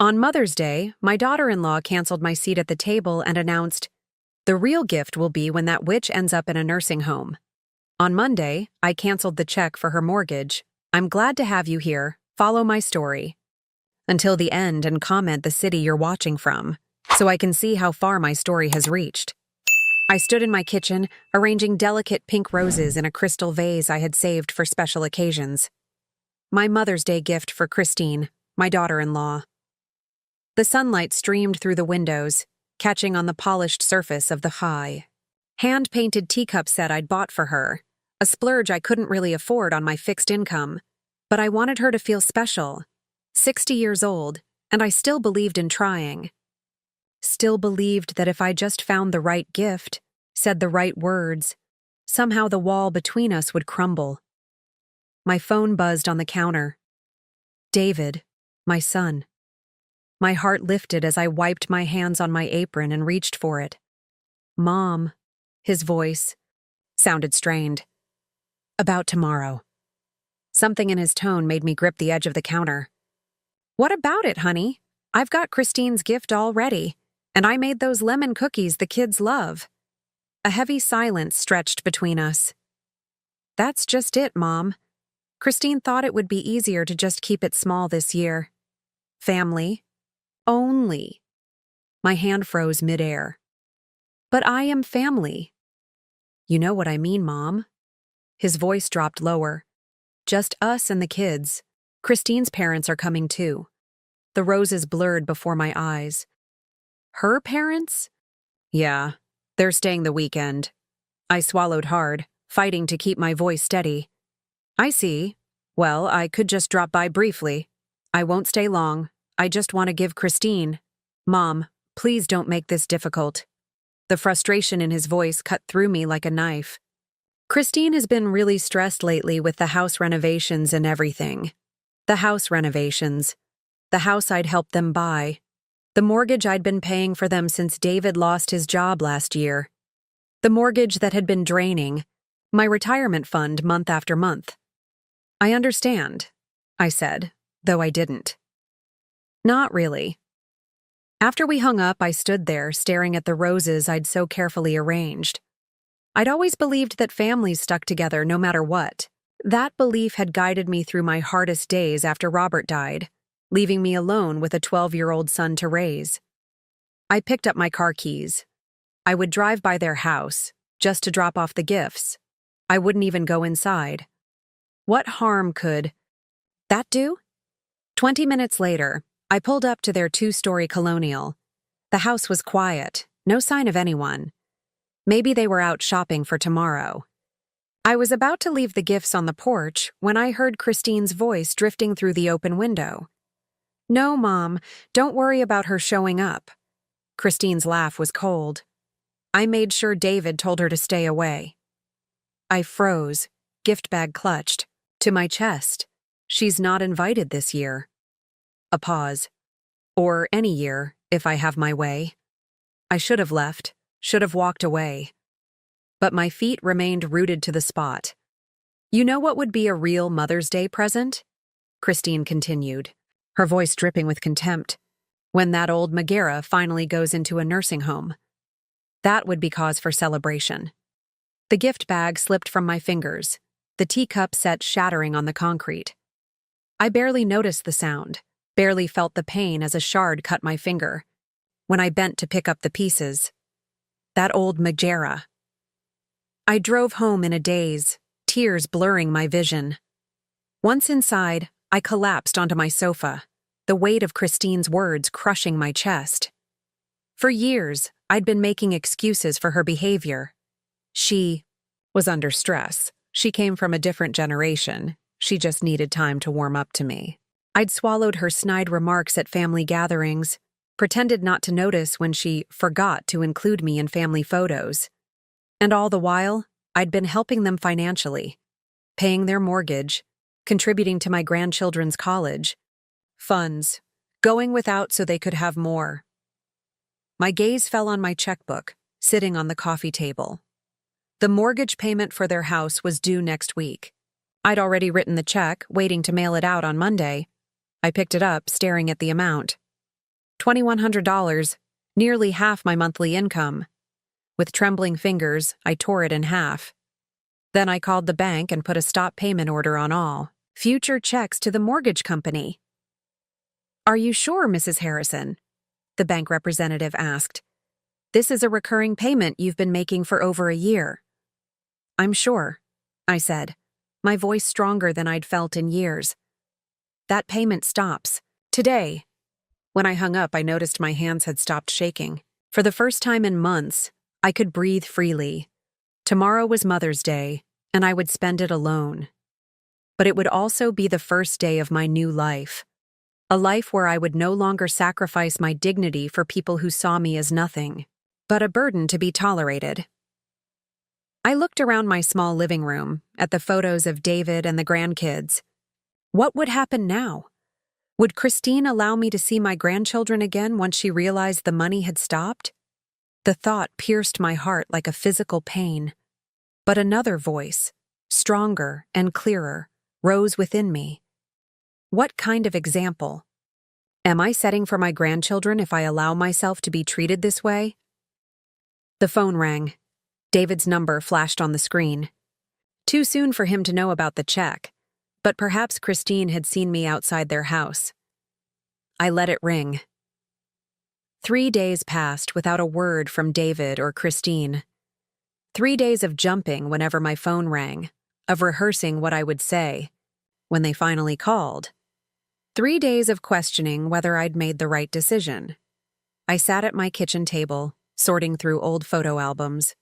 On Mother's Day, my daughter-in-law canceled my seat at the table and announced, "The real gift will be when that witch ends up in a nursing home." On Monday, I canceled the check for her mortgage. "I'm glad to have you here. Follow my story until the end and comment the city you're watching from, so I can see how far my story has reached." I stood in my kitchen, arranging delicate pink roses in a crystal vase I had saved for special occasions. My Mother's Day gift for Christine, my daughter-in-law. The sunlight streamed through the windows, catching on the polished surface of the high, hand-painted teacup set I'd bought for her, a splurge I couldn't really afford on my fixed income. But I wanted her to feel special. 60 years old, and I still believed in trying. Still believed that if I just found the right gift, said the right words, somehow the wall between us would crumble. My phone buzzed on the counter. David, my son. My heart lifted as I wiped my hands on my apron and reached for it. "Mom," his voice sounded strained. "About tomorrow." Something in his tone made me grip the edge of the counter. "What about it, honey? I've got Christine's gift all ready, and I made those lemon cookies the kids love." A heavy silence stretched between us. "That's just it, Mom. Christine thought it would be easier to just keep it small this year. Family. Only." My hand froze midair. "But I am family." "You know what I mean, Mom." His voice dropped lower. "Just us and the kids. Christine's parents are coming too." The roses blurred before my eyes. "Her parents?" "Yeah, they're staying the weekend." I swallowed hard, fighting to keep my voice steady. "I see. Well, I could just drop by briefly. I won't stay long. I just want to give Christine—" "Mom, please don't make this difficult." The frustration in his voice cut through me like a knife. "Christine has been really stressed lately with the house renovations and everything." The house renovations. The house I'd helped them buy. The mortgage I'd been paying for them since David lost his job last year. The mortgage that had been draining my retirement fund month after month. "I understand," I said, though I didn't. "Not really." After we hung up, I stood there, staring at the roses I'd so carefully arranged. I'd always believed that families stuck together no matter what. That belief had guided me through my hardest days after Robert died, leaving me alone with a 12-year-old son to raise. I picked up my car keys. I would drive by their house, just to drop off the gifts. I wouldn't even go inside. What harm could that do? 20 minutes later, I pulled up to their 2-story colonial. The house was quiet, no sign of anyone. Maybe they were out shopping for tomorrow. I was about to leave the gifts on the porch when I heard Christine's voice drifting through the open window. "No, Mom, don't worry about her showing up." Christine's laugh was cold. "I made sure David told her to stay away." I froze, gift bag clutched, to my chest. "She's not invited this year." A pause. "Or any year, if I have my way." I should have left, should have walked away. But my feet remained rooted to the spot. "You know what would be a real Mother's Day present?" Christine continued, her voice dripping with contempt. "When that old Megara finally goes into a nursing home. That would be cause for celebration." The gift bag slipped from my fingers, the teacup set shattering on the concrete. I barely noticed the sound, barely felt the pain as a shard cut my finger. When I bent to pick up the pieces, that old Megara. I drove home in a daze, tears blurring my vision. Once inside, I collapsed onto my sofa, the weight of Christine's words crushing my chest. For years, I'd been making excuses for her behavior. She was under stress. She came from a different generation. She just needed time to warm up to me. I'd swallowed her snide remarks at family gatherings, pretended not to notice when she forgot to include me in family photos. And all the while, I'd been helping them financially, paying their mortgage, contributing to my grandchildren's college, funds, going without so they could have more. My gaze fell on my checkbook, sitting on the coffee table. The mortgage payment for their house was due next week. I'd already written the check, waiting to mail it out on Monday. I picked it up, staring at the amount. $2,100, nearly half my monthly income. With trembling fingers, I tore it in half. Then I called the bank and put a stop payment order on all future checks to the mortgage company. "Are you sure, Mrs. Harrison?" the bank representative asked. "This is a recurring payment you've been making for over a year." "I'm sure," I said, my voice stronger than I'd felt in years. "That payment stops today." When I hung up, I noticed my hands had stopped shaking. For the first time in months, I could breathe freely. Tomorrow was Mother's Day, and I would spend it alone. But it would also be the first day of my new life. A life where I would no longer sacrifice my dignity for people who saw me as nothing, but a burden to be tolerated. I looked around my small living room, at the photos of David and the grandkids. What would happen now? Would Christine allow me to see my grandchildren again once she realized the money had stopped? The thought pierced my heart like a physical pain. But another voice, stronger and clearer, rose within me. What kind of example? Am I setting for my grandchildren if I allow myself to be treated this way? The phone rang. David's number flashed on the screen. Too soon for him to know about the check, but perhaps Christine had seen me outside their house. I let it ring. 3 days passed without a word from David or Christine. 3 days of jumping whenever my phone rang, of rehearsing what I would say when they finally called. 3 days of questioning whether I'd made the right decision. I sat at my kitchen table, sorting through old photo albums.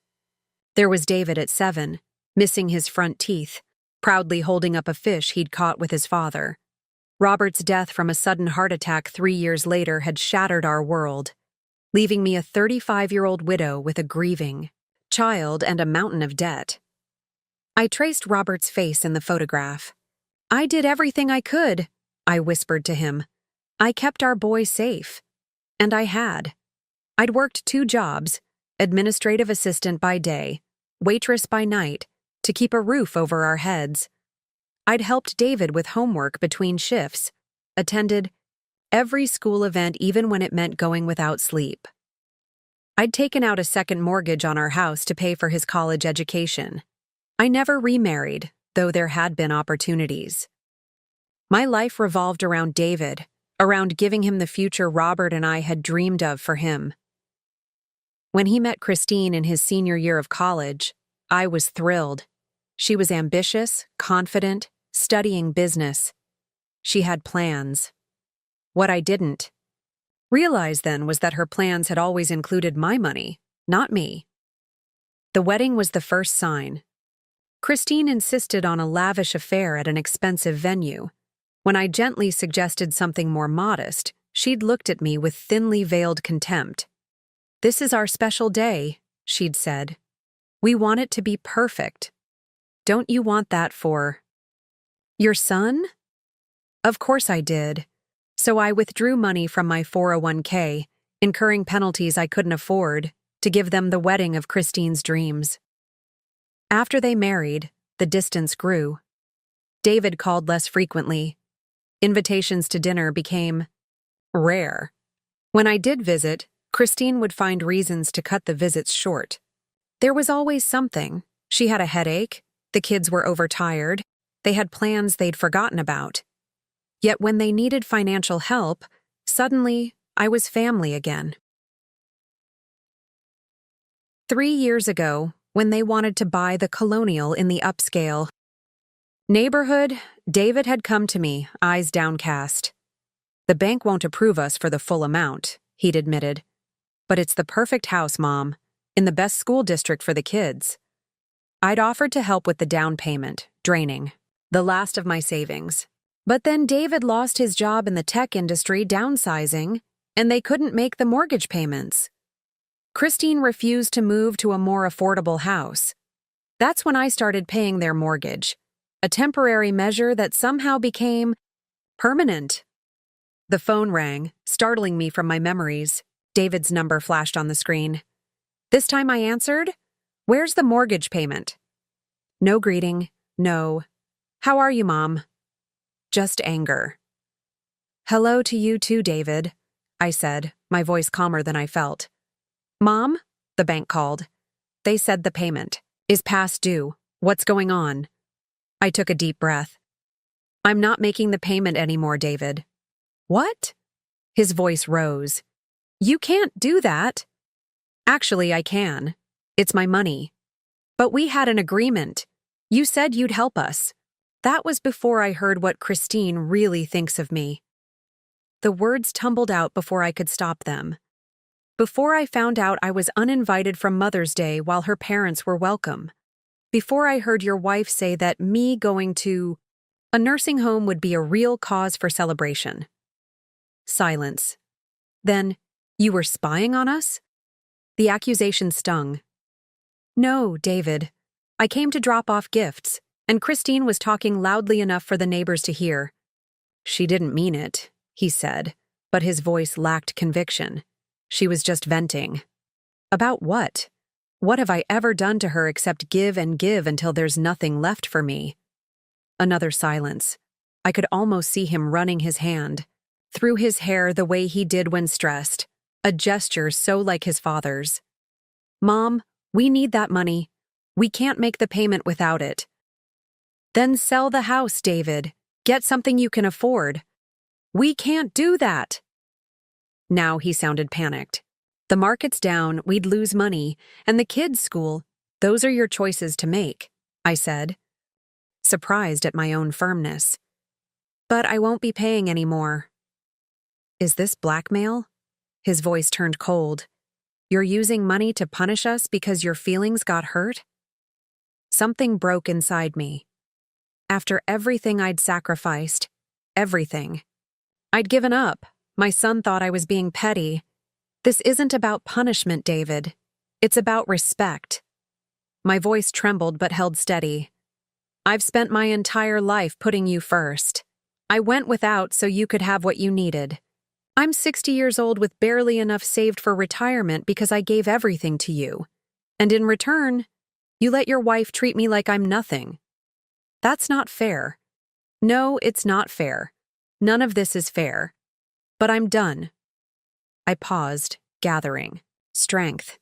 There was David at 7, missing his front teeth, proudly holding up a fish he'd caught with his father. Robert's death from a sudden heart attack 3 years later had shattered our world, leaving me a 35-year-old widow with a grieving child and a mountain of debt. I traced Robert's face in the photograph. "I did everything I could," I whispered to him. "I kept our boy safe." And I had. I'd worked 2 jobs, administrative assistant by day, waitress by night, to keep a roof over our heads. I'd helped David with homework between shifts, attended every school event even when it meant going without sleep. I'd taken out a second mortgage on our house to pay for his college education. I never remarried, though there had been opportunities. My life revolved around David, around giving him the future Robert and I had dreamed of for him. When he met Christine in his senior year of college, I was thrilled. She was ambitious, confident, studying business. She had plans. What I didn't realize then was that her plans had always included my money, not me. The wedding was the first sign. Christine insisted on a lavish affair at an expensive venue. When I gently suggested something more modest, she'd looked at me with thinly veiled contempt. "This is our special day," she'd said. "We want it to be perfect. Don't you want that for your son?" Of course I did. So I withdrew money from my 401k, incurring penalties I couldn't afford, to give them the wedding of Christine's dreams. After they married, the distance grew. David called less frequently. Invitations to dinner became rare. When I did visit, Christine would find reasons to cut the visits short. There was always something. She had a headache, the kids were overtired, they had plans they'd forgotten about. Yet when they needed financial help, suddenly I was family again. 3 years ago, when they wanted to buy the Colonial in the upscale neighborhood, David had come to me, eyes downcast. "The bank won't approve us for the full amount," he'd admitted. "But it's the perfect house, Mom, in the best school district for the kids." I'd offered to help with the down payment, draining the last of my savings. But then David lost his job in the tech industry, downsizing, and they couldn't make the mortgage payments. Christine refused to move to a more affordable house. That's when I started paying their mortgage, a temporary measure that somehow became permanent. The phone rang, startling me from my memories. David's number flashed on the screen. This time I answered, "Where's the mortgage payment?" No greeting, no. "How are you, Mom?" Just anger. "Hello to you too, David. I said, my voice calmer than I felt. Mom? The bank called. They said the payment is past due. What's going on? I took a deep breath. I'm not making the payment anymore, David. What? His voice rose. You can't do that. Actually, I can. It's my money. But we had an agreement. You said you'd help us. That was before I heard what Christine really thinks of me. The words tumbled out before I could stop them. Before I found out I was uninvited from Mother's Day while her parents were welcome. Before I heard your wife say that me going to a nursing home would be a real cause for celebration. Silence. Then, you were spying on us? The accusation stung. No, David. I came to drop off gifts, and Christine was talking loudly enough for the neighbors to hear. She didn't mean it, he said, but his voice lacked conviction. She was just venting. About what? What have I ever done to her except give and give until there's nothing left for me? Another silence. I could almost see him running his hand through his hair the way he did when stressed, a gesture so like his father's. Mom, we need that money. We can't make the payment without it. Then sell the house, David. Get something you can afford. We can't do that. Now he sounded panicked. The market's down, we'd lose money, and the kids' school, those are your choices to make, I said, surprised at my own firmness. But I won't be paying anymore. Is this blackmail? His voice turned cold. You're using money to punish us because your feelings got hurt? Something broke inside me. After everything I'd sacrificed, everything. I'd given up. My son thought I was being petty. This isn't about punishment, David. It's about respect. My voice trembled but held steady. I've spent my entire life putting you first. I went without so you could have what you needed. I'm 60 years old with barely enough saved for retirement because I gave everything to you. And in return, you let your wife treat me like I'm nothing. That's not fair. No, it's not fair. None of this is fair. But I'm done. I paused, gathering strength.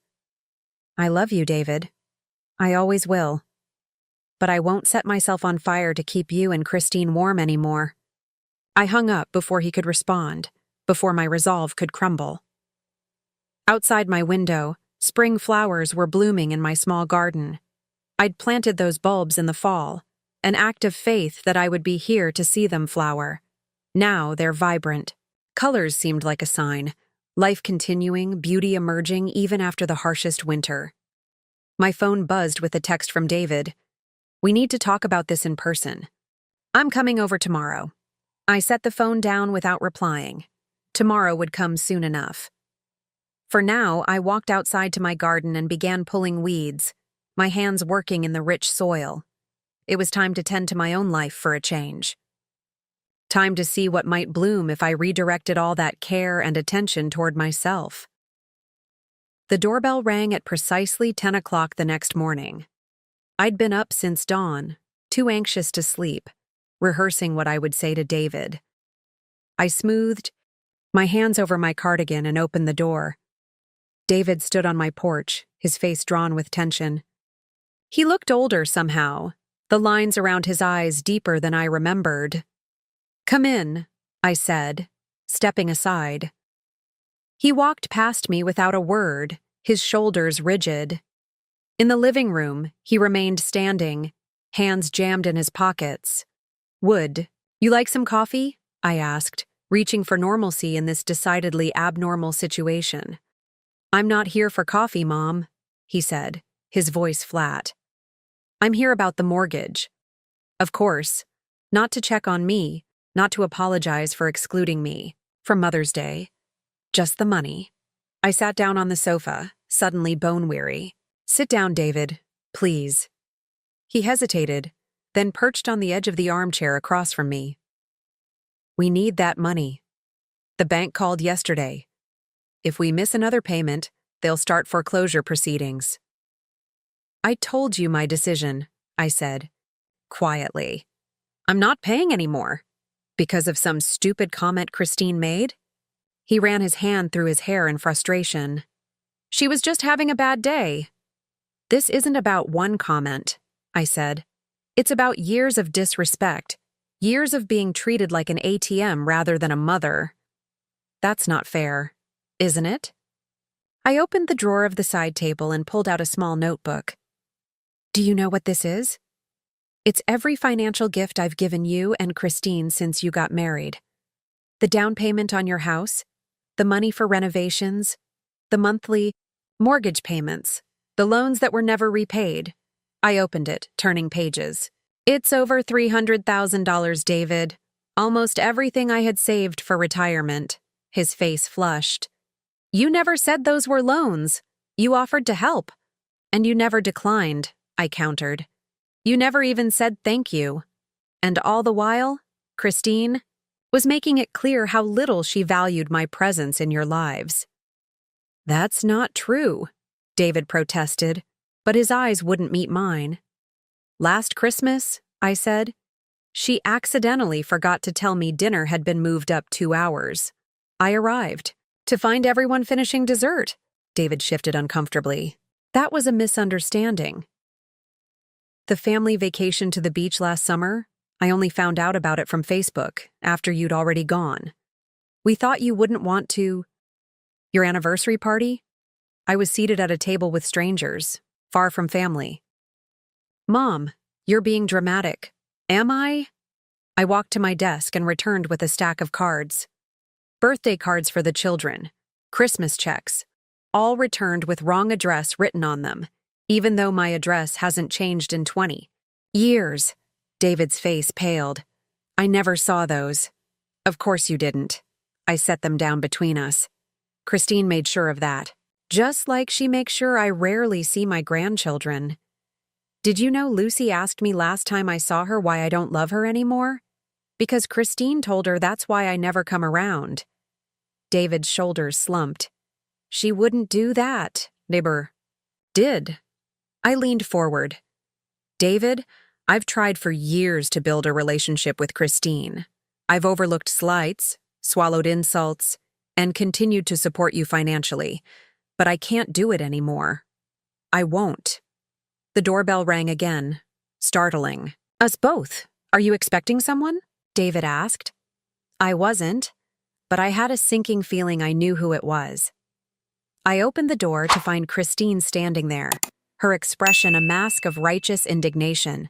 I love you, David. I always will. But I won't set myself on fire to keep you and Christine warm anymore. I hung up before he could respond, before my resolve could crumble. Outside my window, spring flowers were blooming in my small garden. I'd planted those bulbs in the fall, an act of faith that I would be here to see them flower. Now they're vibrant. Colors seemed like a sign, life continuing, beauty emerging even after the harshest winter. My phone buzzed with a text from David. We need to talk about this in person. I'm coming over tomorrow. I set the phone down without replying. Tomorrow would come soon enough. For now, I walked outside to my garden and began pulling weeds, my hands working in the rich soil. It was time to tend to my own life for a change. Time to see what might bloom if I redirected all that care and attention toward myself. The doorbell rang at precisely 10 o'clock the next morning. I'd been up since dawn, too anxious to sleep, rehearsing what I would say to David. I smoothed my hands over my cardigan and opened the door. David stood on my porch, his face drawn with tension. He looked older somehow, the lines around his eyes deeper than I remembered. Come in, I said, stepping aside. He walked past me without a word, his shoulders rigid. In the living room, he remained standing, hands jammed in his pockets. Would you like some coffee? I asked, reaching for normalcy in this decidedly abnormal situation. I'm not here for coffee, Mom, he said, his voice flat. I'm here about the mortgage. Of course, not to check on me, not to apologize for excluding me from Mother's Day. Just the money. I sat down on the sofa, suddenly bone-weary. Sit down, David, please. He hesitated, then perched on the edge of the armchair across from me. We need that money. The bank called yesterday. If we miss another payment, they'll start foreclosure proceedings. I told you my decision, I said, quietly. I'm not paying anymore. Because of some stupid comment Christine made? He ran his hand through his hair in frustration. She was just having a bad day. This isn't about one comment, I said. It's about years of disrespect, years of being treated like an ATM rather than a mother. That's not fair, isn't it? I opened the drawer of the side table and pulled out a small notebook. Do you know what this is? It's every financial gift I've given you and Christine since you got married. The down payment on your house, the money for renovations, the monthly mortgage payments, the loans that were never repaid. I opened it, turning pages. It's over $300,000, David. Almost everything I had saved for retirement. His face flushed. You never said those were loans. You offered to help. And you never declined, I countered. You never even said thank you. And all the while, Christine was making it clear how little she valued my presence in your lives. That's not true, David protested, but his eyes wouldn't meet mine. Last Christmas, I said, she accidentally forgot to tell me dinner had been moved up 2 hours. I arrived to find everyone finishing dessert. David shifted uncomfortably. That was a misunderstanding. The family vacation to the beach last summer, I only found out about it from Facebook after you'd already gone. We thought you wouldn't want to. Your anniversary party? I was seated at a table with strangers, far from family. Mom, you're being dramatic. Am I? I walked to my desk and returned with a stack of cards. Birthday cards for the children, Christmas checks, all returned with wrong address written on them, even though my address hasn't changed in 20 years. David's face paled. I never saw those. Of course you didn't. I set them down between us. Christine made sure of that. Just like she makes sure I rarely see my grandchildren. Did you know Lucy asked me last time I saw her why I don't love her anymore? Because Christine told her that's why I never come around. David's shoulders slumped. She wouldn't do that, neighbor. Did. I leaned forward. David, I've tried for years to build a relationship with Christine. I've overlooked slights, swallowed insults, and continued to support you financially, but I can't do it anymore. I won't. The doorbell rang again, startling. Us both. Are you expecting someone? David asked. I wasn't, but I had a sinking feeling I knew who it was. I opened the door to find Christine standing there, her expression a mask of righteous indignation.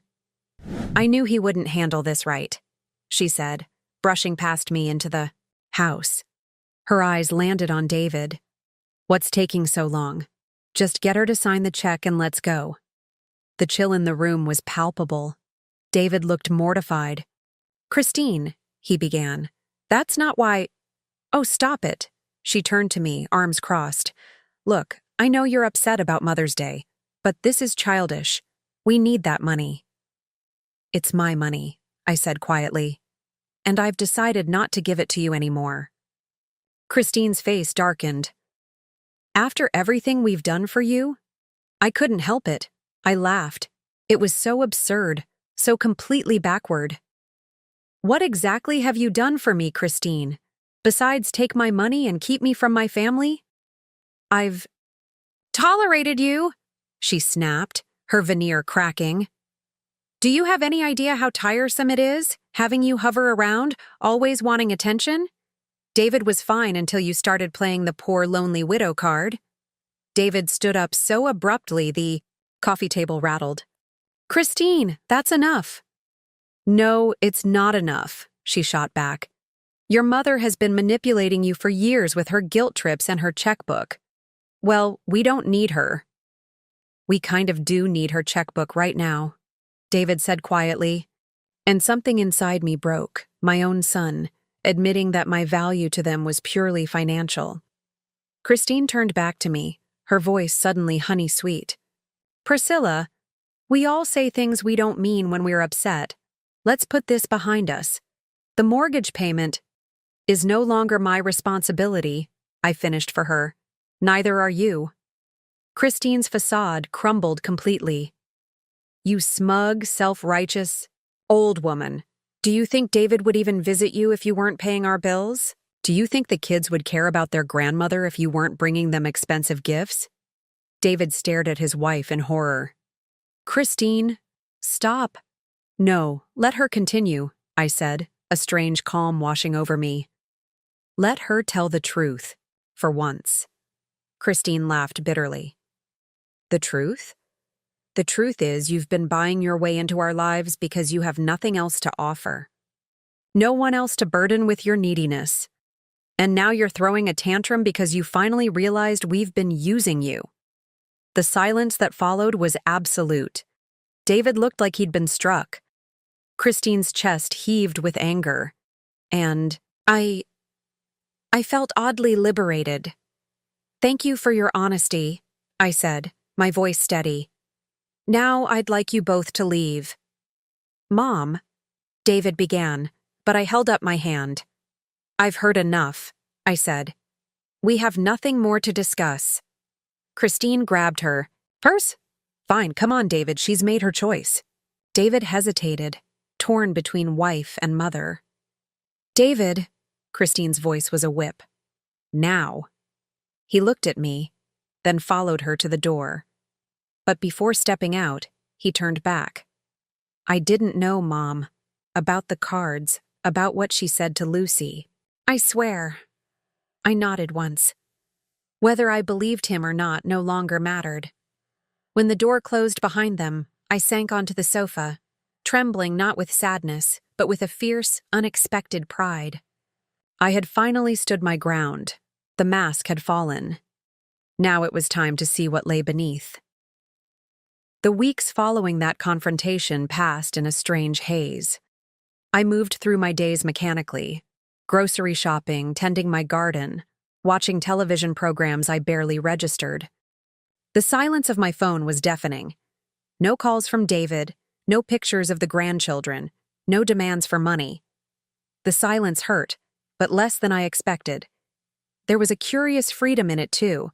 I knew he wouldn't handle this right, she said, brushing past me into the house. Her eyes landed on David. What's taking so long? Just get her to sign the check and let's go. The chill in the room was palpable. David looked mortified. Christine, he began. That's not why. Oh, stop it. She turned to me, arms crossed. Look, I know you're upset about Mother's Day, but this is childish. We need that money. It's my money, I said quietly, and I've decided not to give it to you anymore. Christine's face darkened. After everything we've done for you? I couldn't help it. I laughed. It was so absurd, so completely backward. What exactly have you done for me, Christine? Besides take my money and keep me from my family? I've tolerated you, she snapped, her veneer cracking. Do you have any idea how tiresome it is, having you hover around, always wanting attention? David was fine until you started playing the poor lonely widow card. David stood up so abruptly the coffee table rattled. Christine, that's enough. No, it's not enough, she shot back. Your mother has been manipulating you for years with her guilt trips and her checkbook. Well, we don't need her. We kind of do need her checkbook right now, David said quietly, and something inside me broke, my own son, admitting that my value to them was purely financial. Christine turned back to me, her voice suddenly honey-sweet. Priscilla, we all say things we don't mean when we're upset. Let's put this behind us. The mortgage payment is no longer my responsibility, I finished for her. Neither are you. Christine's facade crumbled completely. You smug, self-righteous, old woman. Do you think David would even visit you if you weren't paying our bills? Do you think the kids would care about their grandmother if you weren't bringing them expensive gifts? David stared at his wife in horror. Christine, stop. No, let her continue, I said, a strange calm washing over me. Let her tell the truth, for once. Christine laughed bitterly. The truth? The truth is you've been buying your way into our lives because you have nothing else to offer. No one else to burden with your neediness. And now you're throwing a tantrum because you finally realized we've been using you. The silence that followed was absolute. David looked like he'd been struck. Christine's chest heaved with anger. And I felt oddly liberated. Thank you for your honesty, I said, my voice steady. Now I'd like you both to leave. Mom, David began, but I held up my hand. I've heard enough, I said. We have nothing more to discuss. Christine grabbed her. Purse? Fine, come on, David, she's made her choice. David hesitated, torn between wife and mother. David, Christine's voice was a whip. Now. He looked at me, then followed her to the door. But before stepping out, he turned back. I didn't know, Mom. About the cards, about what she said to Lucy. I swear. I nodded once. Whether I believed him or not no longer mattered. When the door closed behind them, I sank onto the sofa, trembling not with sadness, but with a fierce, unexpected pride. I had finally stood my ground. The mask had fallen. Now it was time to see what lay beneath. The weeks following that confrontation passed in a strange haze. I moved through my days mechanically, grocery shopping, tending my garden, watching television programs I barely registered. The silence of my phone was deafening. No calls from David, no pictures of the grandchildren, no demands for money. The silence hurt, but less than I expected. There was a curious freedom in it, too.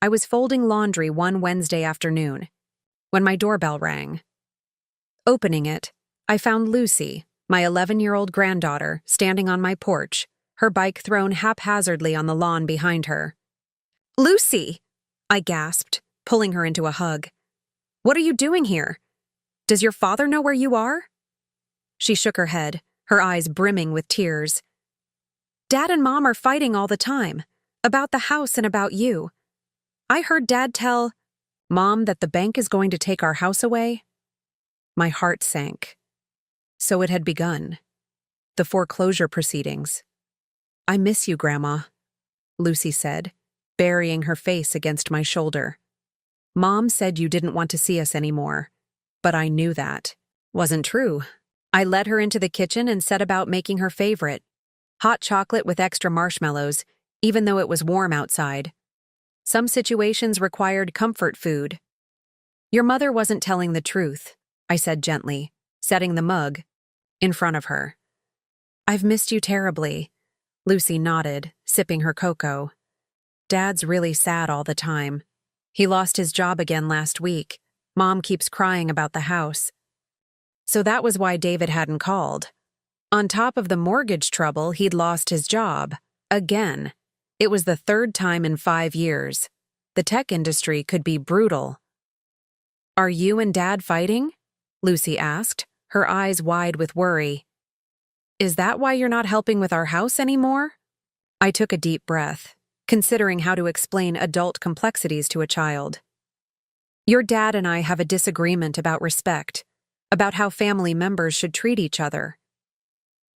I was folding laundry one Wednesday afternoon, when my doorbell rang. Opening it, I found Lucy, my 11-year-old granddaughter, standing on my porch, her bike thrown haphazardly on the lawn behind her. Lucy! I gasped, pulling her into a hug. What are you doing here? Does your father know where you are? She shook her head, her eyes brimming with tears. Dad and Mom are fighting all the time, about the house and about you. I heard Dad tell Mom that the bank is going to take our house away. My heart sank. So it had begun. The foreclosure proceedings. I miss you, Grandma, Lucy said, burying her face against my shoulder. Mom said you didn't want to see us anymore, but I knew that wasn't true. I led her into the kitchen and set about making her favorite, hot chocolate with extra marshmallows, even though it was warm outside. Some situations required comfort food. Your mother wasn't telling the truth, I said gently, setting the mug in front of her. I've missed you terribly, Lucy nodded, sipping her cocoa. Dad's really sad all the time. He lost his job again last week. Mom keeps crying about the house. So that was why David hadn't called. On top of the mortgage trouble, he'd lost his job. Again. It was the third time in 5 years. The tech industry could be brutal. Are you and Dad fighting? Lucy asked, her eyes wide with worry. Is that why you're not helping with our house anymore? I took a deep breath, considering how to explain adult complexities to a child. Your dad and I have a disagreement about respect, about how family members should treat each other.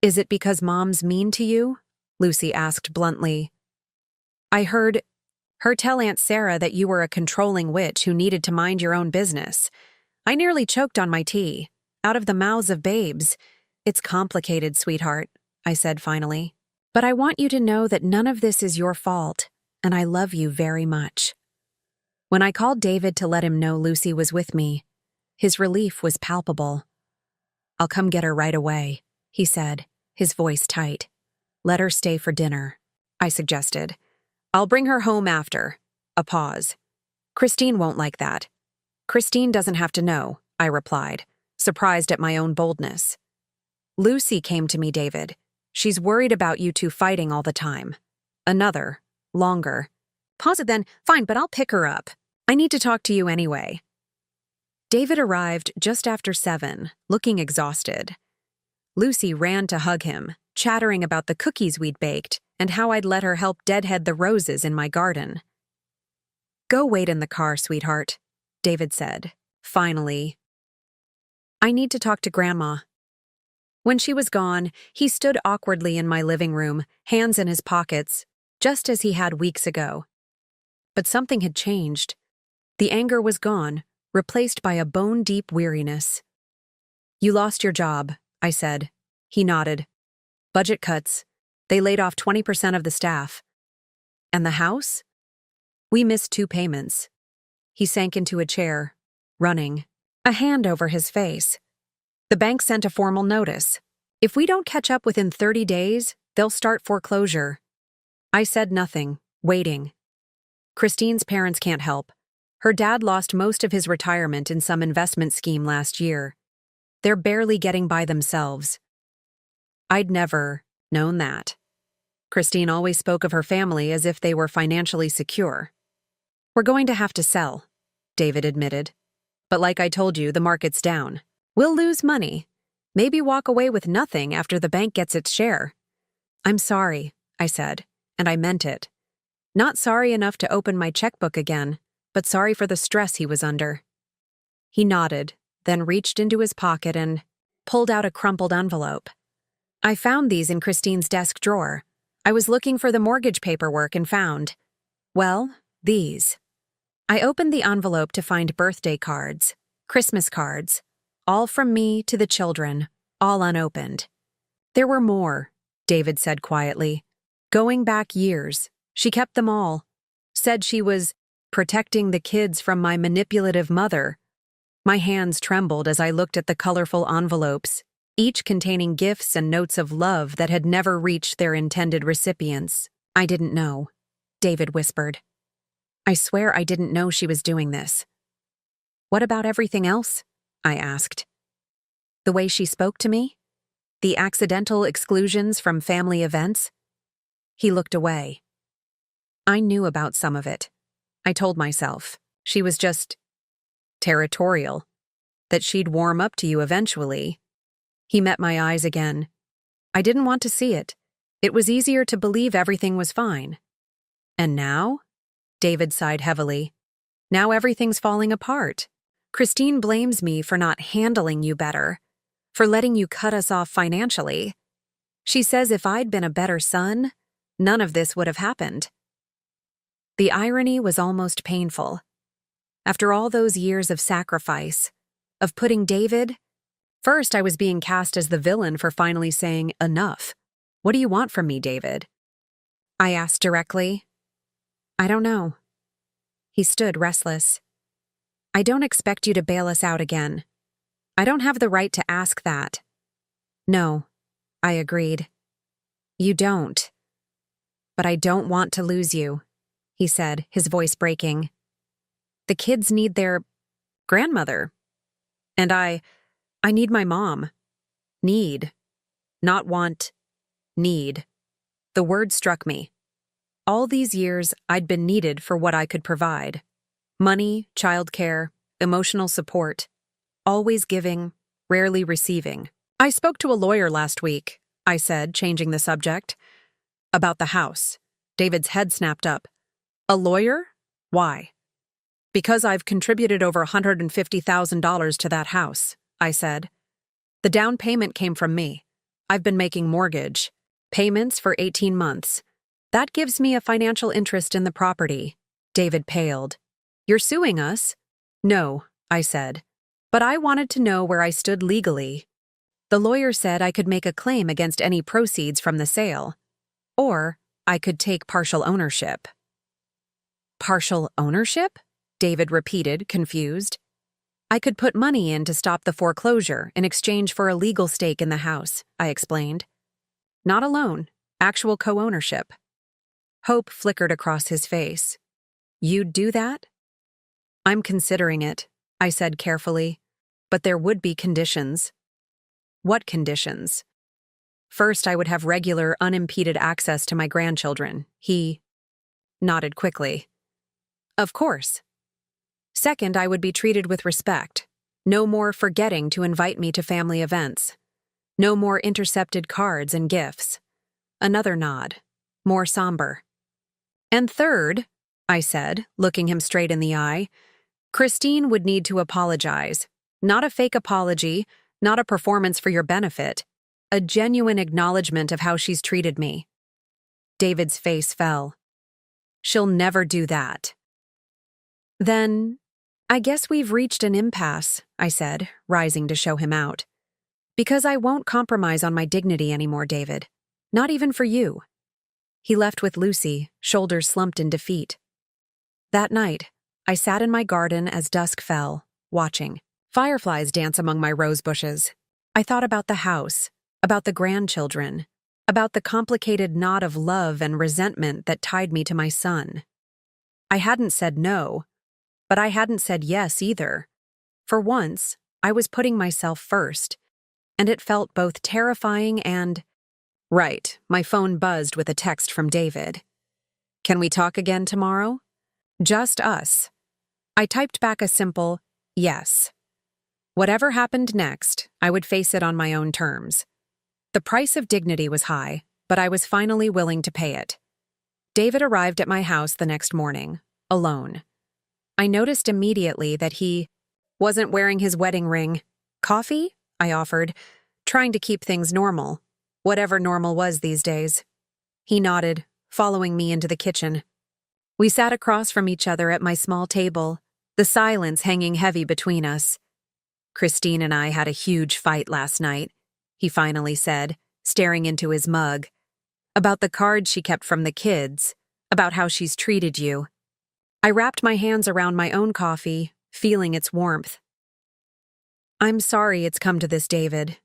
Is it because Mom's mean to you? Lucy asked bluntly. I heard her tell Aunt Sarah that you were a controlling witch who needed to mind your own business. I nearly choked on my tea, out of the mouths of babes. It's complicated, sweetheart, I said finally. But I want you to know that none of this is your fault, and I love you very much. When I called David to let him know Lucy was with me, his relief was palpable. I'll come get her right away, he said, his voice tight. Let her stay for dinner, I suggested. I'll bring her home after. A pause. Christine won't like that. Christine doesn't have to know, I replied, surprised at my own boldness. Lucy came to me, David. She's worried about you two fighting all the time. Another, longer. Pause it then. Fine, but I'll pick her up. I need to talk to you anyway. David arrived just after 7, looking exhausted. Lucy ran to hug him, chattering about the cookies we'd baked and how I'd let her help deadhead the roses in my garden. Go wait in the car, sweetheart, David said, finally. I need to talk to Grandma. When she was gone, he stood awkwardly in my living room, hands in his pockets, just as he had weeks ago. But something had changed. The anger was gone, replaced by a bone-deep weariness. You lost your job, I said. He nodded. Budget cuts. They laid off 20% of the staff. And the house? We missed 2 payments. He sank into a chair, running, a hand over his face. The bank sent a formal notice. If we don't catch up within 30 days, they'll start foreclosure. I said nothing, waiting. Christine's parents can't help. Her dad lost most of his retirement in some investment scheme last year. They're barely getting by themselves. I'd never known that. Christine always spoke of her family as if they were financially secure. We're going to have to sell, David admitted. But like I told you, the market's down. We'll lose money. Maybe walk away with nothing after the bank gets its share. I'm sorry, I said, and I meant it. Not sorry enough to open my checkbook again, but sorry for the stress he was under. He nodded, then reached into his pocket and pulled out a crumpled envelope. I found these in Christine's desk drawer. I was looking for the mortgage paperwork and found, well, these. I opened the envelope to find birthday cards, Christmas cards, all from me to the children, all unopened. There were more, David said quietly. Going back years, she kept them all. Said she was protecting the kids from my manipulative mother. My hands trembled as I looked at the colorful envelopes, each containing gifts and notes of love that had never reached their intended recipients. I didn't know, David whispered. I swear I didn't know she was doing this. What about everything else? I asked. The way she spoke to me? The accidental exclusions from family events? He looked away. I knew about some of it. I told myself she was just territorial, that she'd warm up to you eventually. He met my eyes again. I didn't want to see it. It was easier to believe everything was fine. And now? David sighed heavily. Now everything's falling apart. Christine blames me for not handling you better, for letting you cut us off financially. She says if I'd been a better son, none of this would have happened. The irony was almost painful. After all those years of sacrifice, of putting David, first I was being cast as the villain for finally saying, enough. What do you want from me, David? I asked directly. I don't know. He stood restless. I don't expect you to bail us out again. I don't have the right to ask that. No, I agreed. You don't. But I don't want to lose you, he said, his voice breaking. The kids need their grandmother. And I need my mom. Need. Not want. Need. The word struck me. All these years, I'd been needed for what I could provide. Money, childcare, emotional support. Always giving, rarely receiving. I spoke to a lawyer last week, I said, changing the subject. About the house. David's head snapped up. A lawyer? Why? Because I've contributed over $150,000 to that house, I said. The down payment came from me. I've been making mortgage payments for 18 months. That gives me a financial interest in the property. David paled. You're suing us? No, I said. But I wanted to know where I stood legally. The lawyer said I could make a claim against any proceeds from the sale. Or I could take partial ownership. Partial ownership? David repeated, confused. I could put money in to stop the foreclosure in exchange for a legal stake in the house, I explained. Not a loan, actual co-ownership. Hope flickered across his face. You'd do that? I'm considering it, I said carefully, but there would be conditions. What conditions? First, I would have regular, unimpeded access to my grandchildren. He nodded quickly. Of course. Second, I would be treated with respect. No more forgetting to invite me to family events. No more intercepted cards and gifts. Another nod, more somber. And third, I said, looking him straight in the eye, Christine would need to apologize. Not a fake apology, not a performance for your benefit. A genuine acknowledgement of how she's treated me. David's face fell. She'll never do that. Then, I guess we've reached an impasse, I said, rising to show him out. Because I won't compromise on my dignity anymore, David. Not even for you. He left with Lucy, shoulders slumped in defeat. That night, I sat in my garden as dusk fell, watching. Fireflies dance among my rose bushes. I thought about the house, about the grandchildren, about the complicated knot of love and resentment that tied me to my son. I hadn't said no, but I hadn't said yes either. For once, I was putting myself first, and it felt both terrifying and… Right, my phone buzzed with a text from David. Can we talk again tomorrow? Just us. I typed back a simple yes. Whatever happened next, I would face it on my own terms. The price of dignity was high, but I was finally willing to pay it. David arrived at my house the next morning, alone. I noticed immediately that he wasn't wearing his wedding ring. Coffee? I offered, trying to keep things normal, whatever normal was these days. He nodded, following me into the kitchen. We sat across from each other at my small table, the silence hanging heavy between us. Christine and I had a huge fight last night, he finally said, staring into his mug. About the cards she kept from the kids, about how she's treated you. I wrapped my hands around my own coffee, feeling its warmth. I'm sorry it's come to this, David.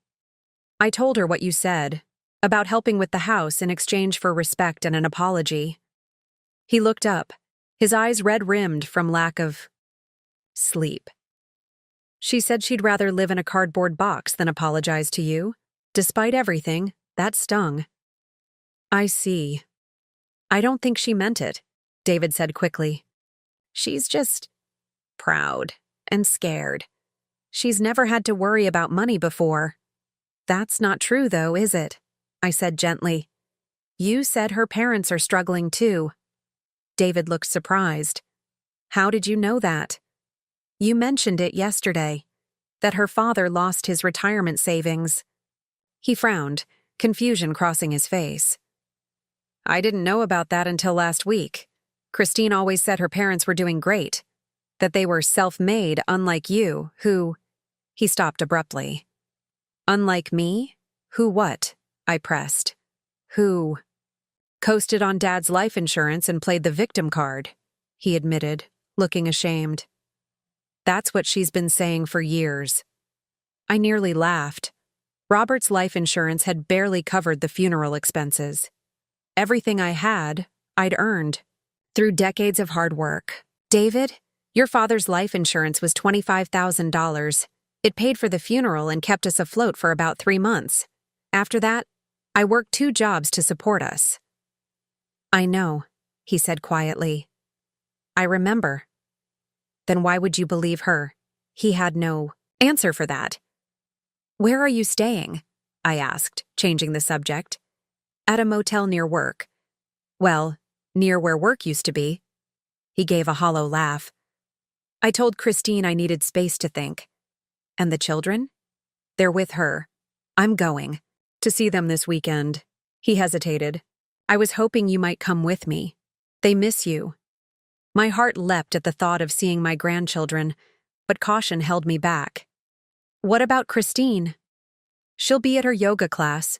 I told her what you said, about helping with the house in exchange for respect and an apology. He looked up, his eyes red-rimmed from lack of sleep. She said she'd rather live in a cardboard box than apologize to you. Despite everything, that stung. I see. I don't think she meant it, David said quickly. She's just proud and scared. She's never had to worry about money before. That's not true, though, is it? I said gently. You said her parents are struggling, too. David looked surprised. How did you know that? You mentioned it yesterday, that her father lost his retirement savings. He frowned, confusion crossing his face. I didn't know about that until last week. Christine always said her parents were doing great, that they were self-made, unlike you, who… He stopped abruptly. Unlike me? Who what? I pressed. Who… Coasted on Dad's life insurance and played the victim card, he admitted, looking ashamed. That's what she's been saying for years. I nearly laughed. Robert's life insurance had barely covered the funeral expenses. Everything I had, I'd earned, through decades of hard work. David, your father's life insurance was $25,000. It paid for the funeral and kept us afloat for about 3 months. After that, I worked 2 jobs to support us. I know, he said quietly. I remember. Then why would you believe her? He had no answer for that. Where are you staying? I asked, changing the subject. At a motel near work. Well, near where work used to be. He gave a hollow laugh. I told Christine I needed space to think. And the children? They're with her. I'm going to see them this weekend. He hesitated. I was hoping you might come with me. They miss you. My heart leapt at the thought of seeing my grandchildren, but caution held me back. What about Christine? She'll be at her yoga class.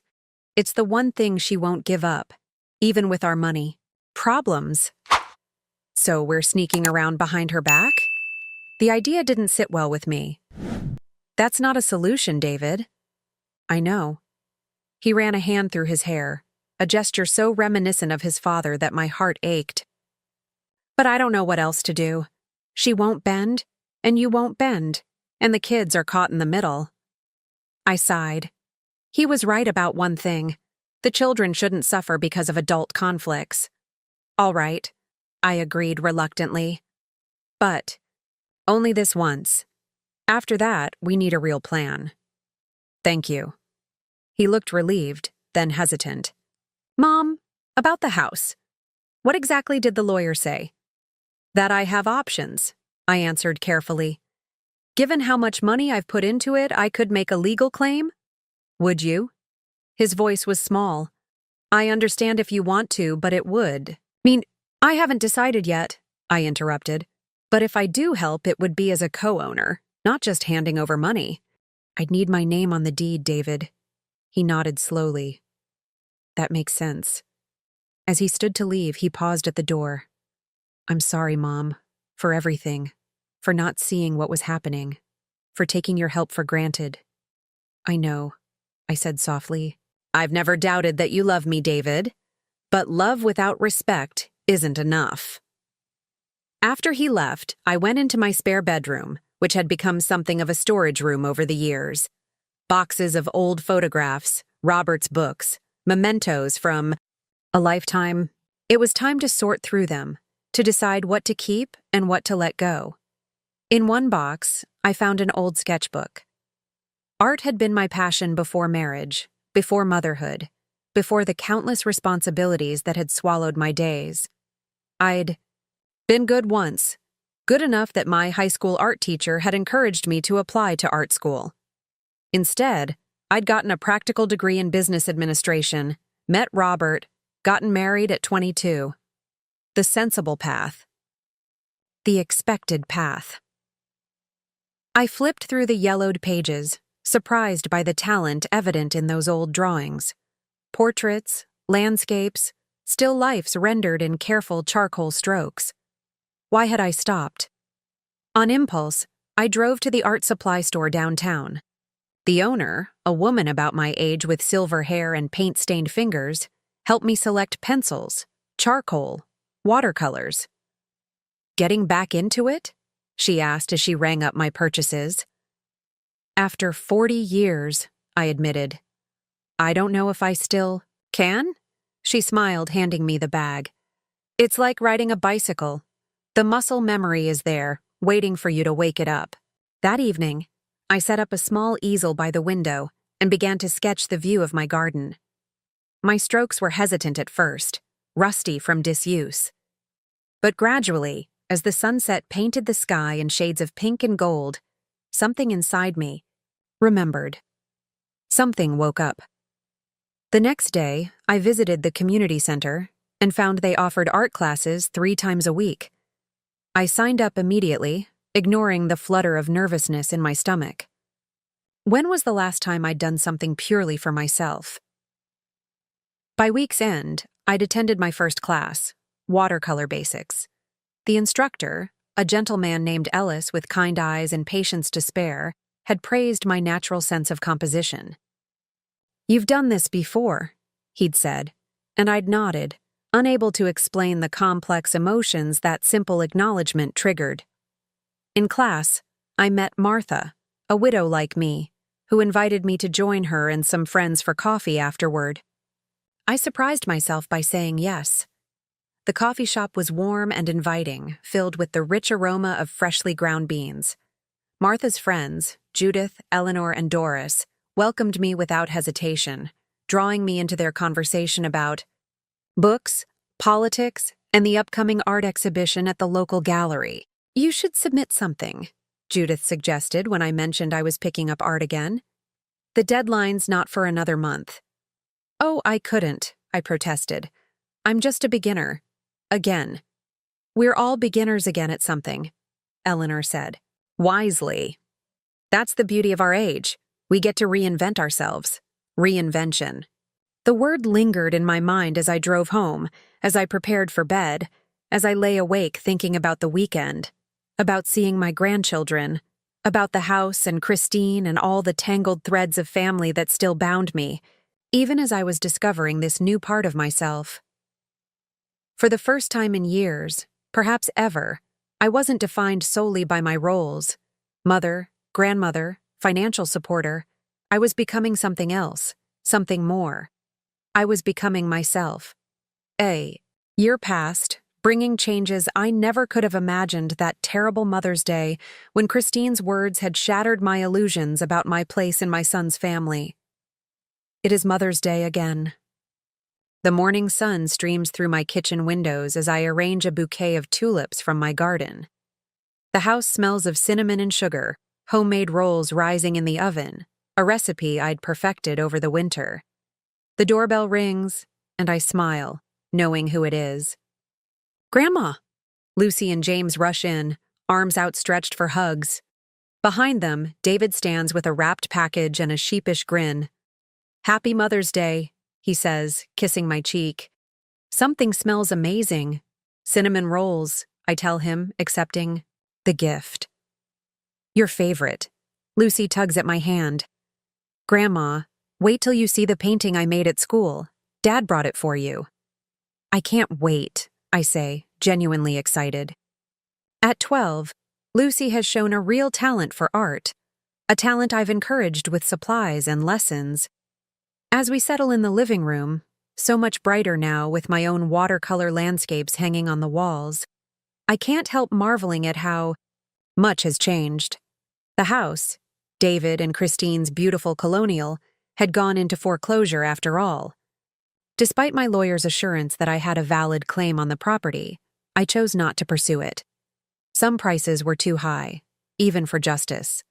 It's the one thing she won't give up, even with our money. Problems. So we're sneaking around behind her back? The idea didn't sit well with me. That's not a solution, David. I know. He ran a hand through his hair, a gesture so reminiscent of his father that my heart ached. But I don't know what else to do. She won't bend, and you won't bend, and the kids are caught in the middle. I sighed. He was right about one thing. The children shouldn't suffer because of adult conflicts. All right, I agreed reluctantly. But only this once. After that, we need a real plan. Thank you. He looked relieved, then hesitant. Mom, about the house. What exactly did the lawyer say? That I have options, I answered carefully. Given how much money I've put into it, I could make a legal claim? Would you? His voice was small. I understand if you want to, but it would. I haven't decided yet, I interrupted. But if I do help, it would be as a co-owner, not just handing over money. I'd need my name on the deed, David. He nodded slowly. That makes sense. As he stood to leave, he paused at the door. I'm sorry, Mom, for everything, for not seeing what was happening, for taking your help for granted. I know, I said softly. I've never doubted that you love me, David. But love without respect isn't enough. After he left, I went into my spare bedroom, which had become something of a storage room over the years. Boxes of old photographs, Robert's books, mementos from a lifetime. It was time to sort through them, to decide what to keep and what to let go. In one box, I found an old sketchbook. Art had been my passion before marriage, before motherhood, before the countless responsibilities that had swallowed my days. I'd been good once, good enough that my high school art teacher had encouraged me to apply to art school. Instead, I'd gotten a practical degree in business administration, met Robert, gotten married at 22. The sensible path. The expected path. I flipped through the yellowed pages, surprised by the talent evident in those old drawings. Portraits, landscapes, still lifes rendered in careful charcoal strokes. Why had I stopped? On impulse, I drove to the art supply store downtown. The owner, a woman about my age with silver hair and paint-stained fingers, helped me select pencils, charcoal, watercolors. Getting back into it? She asked as she rang up my purchases. After 40 years, I admitted. I don't know if I still can? She smiled, handing me the bag. It's like riding a bicycle. The muscle memory is there, waiting for you to wake it up. That evening, I set up a small easel by the window and began to sketch the view of my garden. My strokes were hesitant at first, rusty from disuse. But gradually, as the sunset painted the sky in shades of pink and gold, something inside me remembered. Something woke up. The next day, I visited the community center and found they offered art classes 3 times a week. I signed up immediately, ignoring the flutter of nervousness in my stomach. When was the last time I'd done something purely for myself? By week's end, I'd attended my first class, watercolor basics. The instructor, a gentleman named Ellis with kind eyes and patience to spare, had praised my natural sense of composition. You've done this before, he'd said, and I'd nodded, unable to explain the complex emotions that simple acknowledgement triggered. In class, I met Martha, a widow like me, who invited me to join her and some friends for coffee afterward. I surprised myself by saying yes. The coffee shop was warm and inviting, filled with the rich aroma of freshly ground beans. Martha's friends, Judith, Eleanor, and Doris, welcomed me without hesitation, drawing me into their conversation about books, politics, and the upcoming art exhibition at the local gallery. You should submit something, Judith suggested when I mentioned I was picking up art again. The deadline's not for another month. Oh, I couldn't, I protested. I'm just a beginner. Again. We're all beginners again at something, Eleanor said. Wisely. That's the beauty of our age. We get to reinvent ourselves. Reinvention. The word lingered in my mind as I drove home, as I prepared for bed, as I lay awake thinking about the weekend, about seeing my grandchildren, about the house and Christine and all the tangled threads of family that still bound me, even as I was discovering this new part of myself. For the first time in years, perhaps ever, I wasn't defined solely by my roles. Mother, grandmother, financial supporter. I was becoming something else, something more. I was becoming myself. A year passed, bringing changes I never could have imagined that terrible Mother's Day when Christine's words had shattered my illusions about my place in my son's family. It is Mother's Day again. The morning sun streams through my kitchen windows as I arrange a bouquet of tulips from my garden. The house smells of cinnamon and sugar, homemade rolls rising in the oven, a recipe I'd perfected over the winter. The doorbell rings, and I smile, knowing who it is. Grandma! Lucy and James rush in, arms outstretched for hugs. Behind them, David stands with a wrapped package and a sheepish grin. Happy Mother's Day, he says, kissing my cheek. Something smells amazing. Cinnamon rolls, I tell him, accepting the gift. Your favorite. Lucy tugs at my hand. Grandma, wait till you see the painting I made at school. Dad brought it for you. I can't wait, I say, genuinely excited. At 12, Lucy has shown a real talent for art, a talent I've encouraged with supplies and lessons. As we settle in the living room, so much brighter now with my own watercolor landscapes hanging on the walls, I can't help marveling at how much has changed. The house, David and Christine's beautiful colonial, had gone into foreclosure after all. Despite my lawyer's assurance that I had a valid claim on the property, I chose not to pursue it. Some prices were too high, even for justice.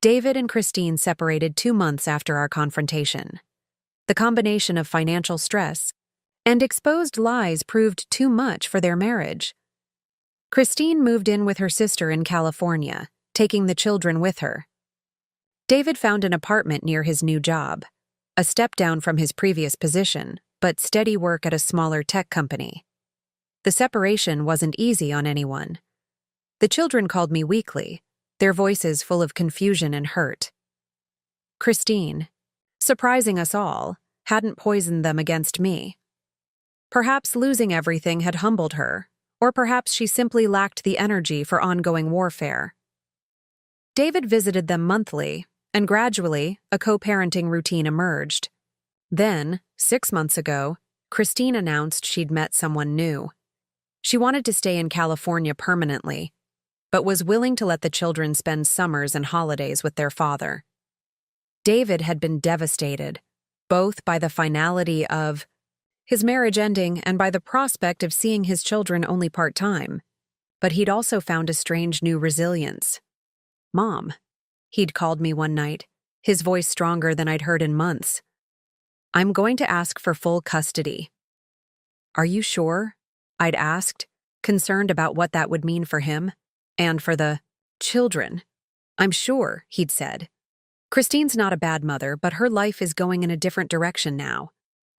David and Christine separated 2 months after our confrontation. The combination of financial stress and exposed lies proved too much for their marriage. Christine moved in with her sister in California, taking the children with her. David found an apartment near his new job, a step down from his previous position, but steady work at a smaller tech company. The separation wasn't easy on anyone. The children called me weekly, their voices full of confusion and hurt. Christine, surprising us all, hadn't poisoned them against me. Perhaps losing everything had humbled her, or perhaps she simply lacked the energy for ongoing warfare. David visited them monthly, and gradually, a co-parenting routine emerged. Then, 6 months ago, Christine announced she'd met someone new. She wanted to stay in California permanently, but was willing to let the children spend summers and holidays with their father. David had been devastated, both by the finality of his marriage ending and by the prospect of seeing his children only part-time. But he'd also found a strange new resilience. Mom, he'd called me one night, his voice stronger than I'd heard in months. I'm going to ask for full custody. Are you sure? I'd asked, concerned about what that would mean for him and for the children. I'm sure, he'd said. Christine's not a bad mother, but her life is going in a different direction now.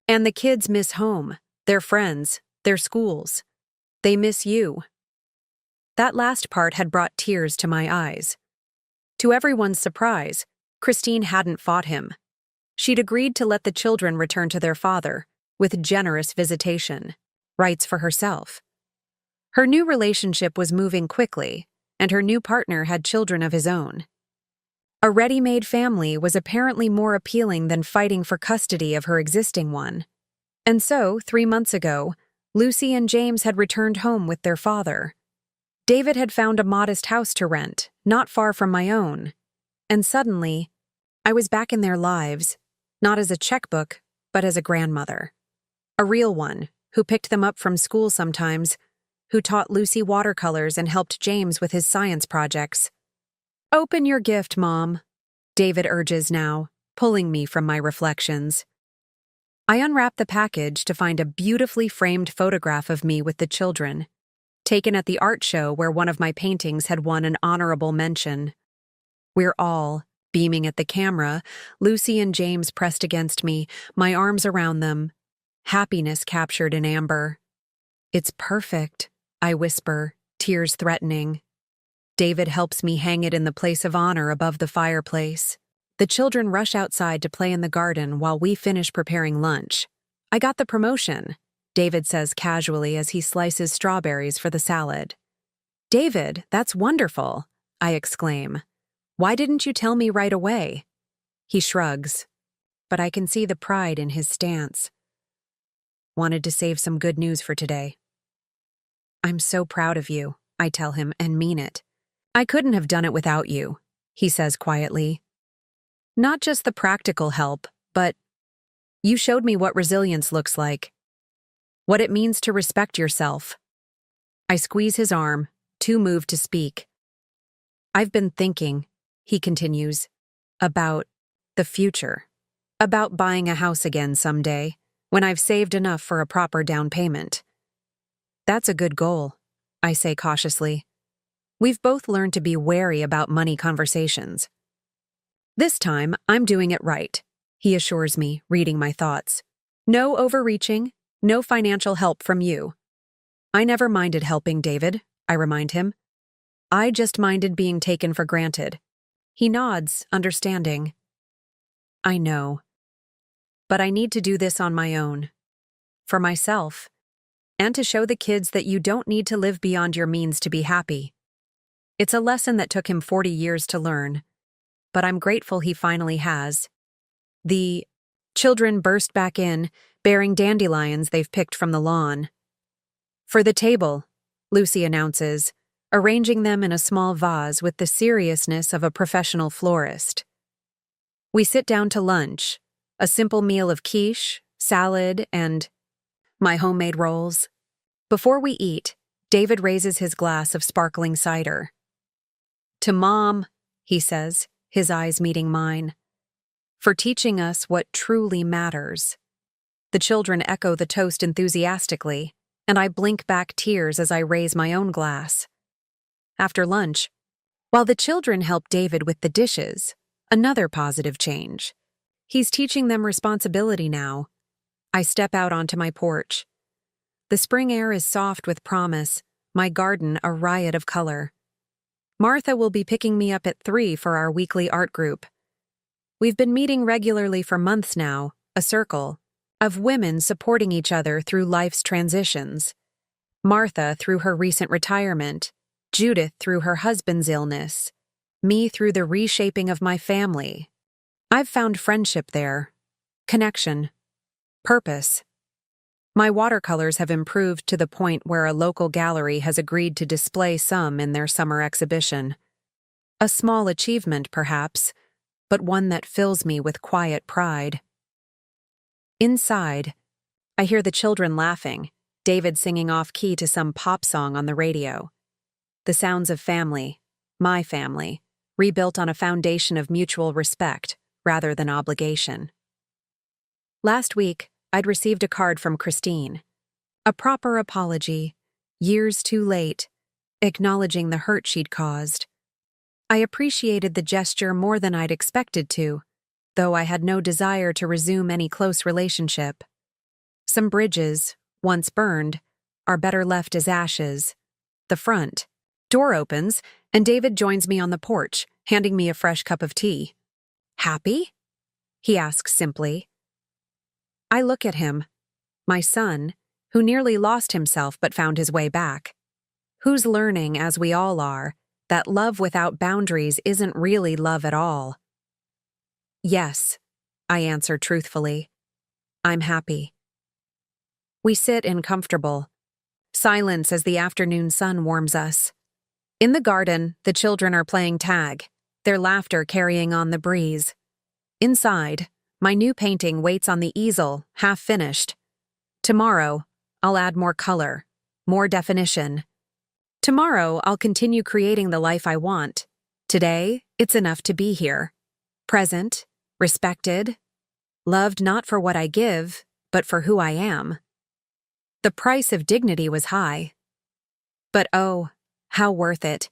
And the kids miss home, their friends, their schools. They miss you. That last part had brought tears to my eyes. To everyone's surprise, Christine hadn't fought him. She'd agreed to let the children return to their father, with generous visitation, rights for herself. Her new relationship was moving quickly, and her new partner had children of his own. A ready-made family was apparently more appealing than fighting for custody of her existing one. And so, 3 months ago, Lucy and James had returned home with their father. David had found a modest house to rent, not far from my own. And suddenly, I was back in their lives, not as a checkbook, but as a grandmother. A real one, who picked them up from school sometimes, who taught Lucy watercolors and helped James with his science projects. Open your gift, Mom, David urges now, pulling me from my reflections. I unwrap the package to find a beautifully framed photograph of me with the children, taken at the art show where one of my paintings had won an honorable mention. We're all, beaming at the camera, Lucy and James pressed against me, my arms around them, happiness captured in amber. It's perfect, I whisper, tears threatening. David helps me hang it in the place of honor above the fireplace. The children rush outside to play in the garden while we finish preparing lunch. I got the promotion, David says casually as he slices strawberries for the salad. David, that's wonderful, I exclaim. Why didn't you tell me right away? He shrugs. but I can see the pride in his stance. Wanted to save some good news for today. I'm so proud of you, I tell him, and mean it. I couldn't have done it without you, he says quietly. Not just the practical help, but you showed me what resilience looks like, what it means to respect yourself. I squeeze his arm, too moved to speak. I've been thinking, he continues, about the future, about buying a house again someday, when I've saved enough for a proper down payment. That's a good goal, I say cautiously. We've both learned to be wary about money conversations. This time, I'm doing it right, he assures me, reading my thoughts. No overreaching, no financial help from you. I never minded helping David, I remind him. I just minded being taken for granted. He nods, understanding. I know. But I need to do this on my own. For myself. And to show the kids that you don't need to live beyond your means to be happy. It's a lesson that took him 40 years to learn. But I'm grateful he finally has. The children burst back in, bearing dandelions they've picked from the lawn. For the table, Lucy announces, arranging them in a small vase with the seriousness of a professional florist. We sit down to lunch, a simple meal of quiche, salad, and my homemade rolls. Before we eat, David raises his glass of sparkling cider. To Mom, he says, his eyes meeting mine, for teaching us what truly matters. The children echo the toast enthusiastically, and I blink back tears as I raise my own glass. After lunch, while the children help David with the dishes, another positive change. He's teaching them responsibility now. I step out onto my porch. The spring air is soft with promise, my garden a riot of color. Martha will be picking me up at 3 for our weekly art group. We've been meeting regularly for months now, a circle of women supporting each other through life's transitions. Martha through her recent retirement, Judith through her husband's illness, me through the reshaping of my family. I've found friendship there, connection, purpose. My watercolors have improved to the point where a local gallery has agreed to display some in their summer exhibition. A small achievement, perhaps, but one that fills me with quiet pride. Inside, I hear the children laughing, David singing off-key to some pop song on the radio. The sounds of family, my family, rebuilt on a foundation of mutual respect rather than obligation. Last week, I'd received a card from Christine. A proper apology, years too late, acknowledging the hurt she'd caused. I appreciated the gesture more than I'd expected to, though I had no desire to resume any close relationship. Some bridges, once burned, are better left as ashes. The front door opens, and David joins me on the porch, handing me a fresh cup of tea. Happy? He asks simply. I look at him, my son, who nearly lost himself but found his way back. Who's learning, as we all are, that love without boundaries isn't really love at all. Yes, I answer truthfully. I'm happy. We sit in comfortable silence as the afternoon sun warms us. In the garden, the children are playing tag, their laughter carrying on the breeze. Inside, my new painting waits on the easel, half finished. Tomorrow, I'll add more color, more definition. Tomorrow, I'll continue creating the life I want. Today, it's enough to be here. Present, respected, loved not for what I give, but for who I am. The price of dignity was high. But oh, how worth it.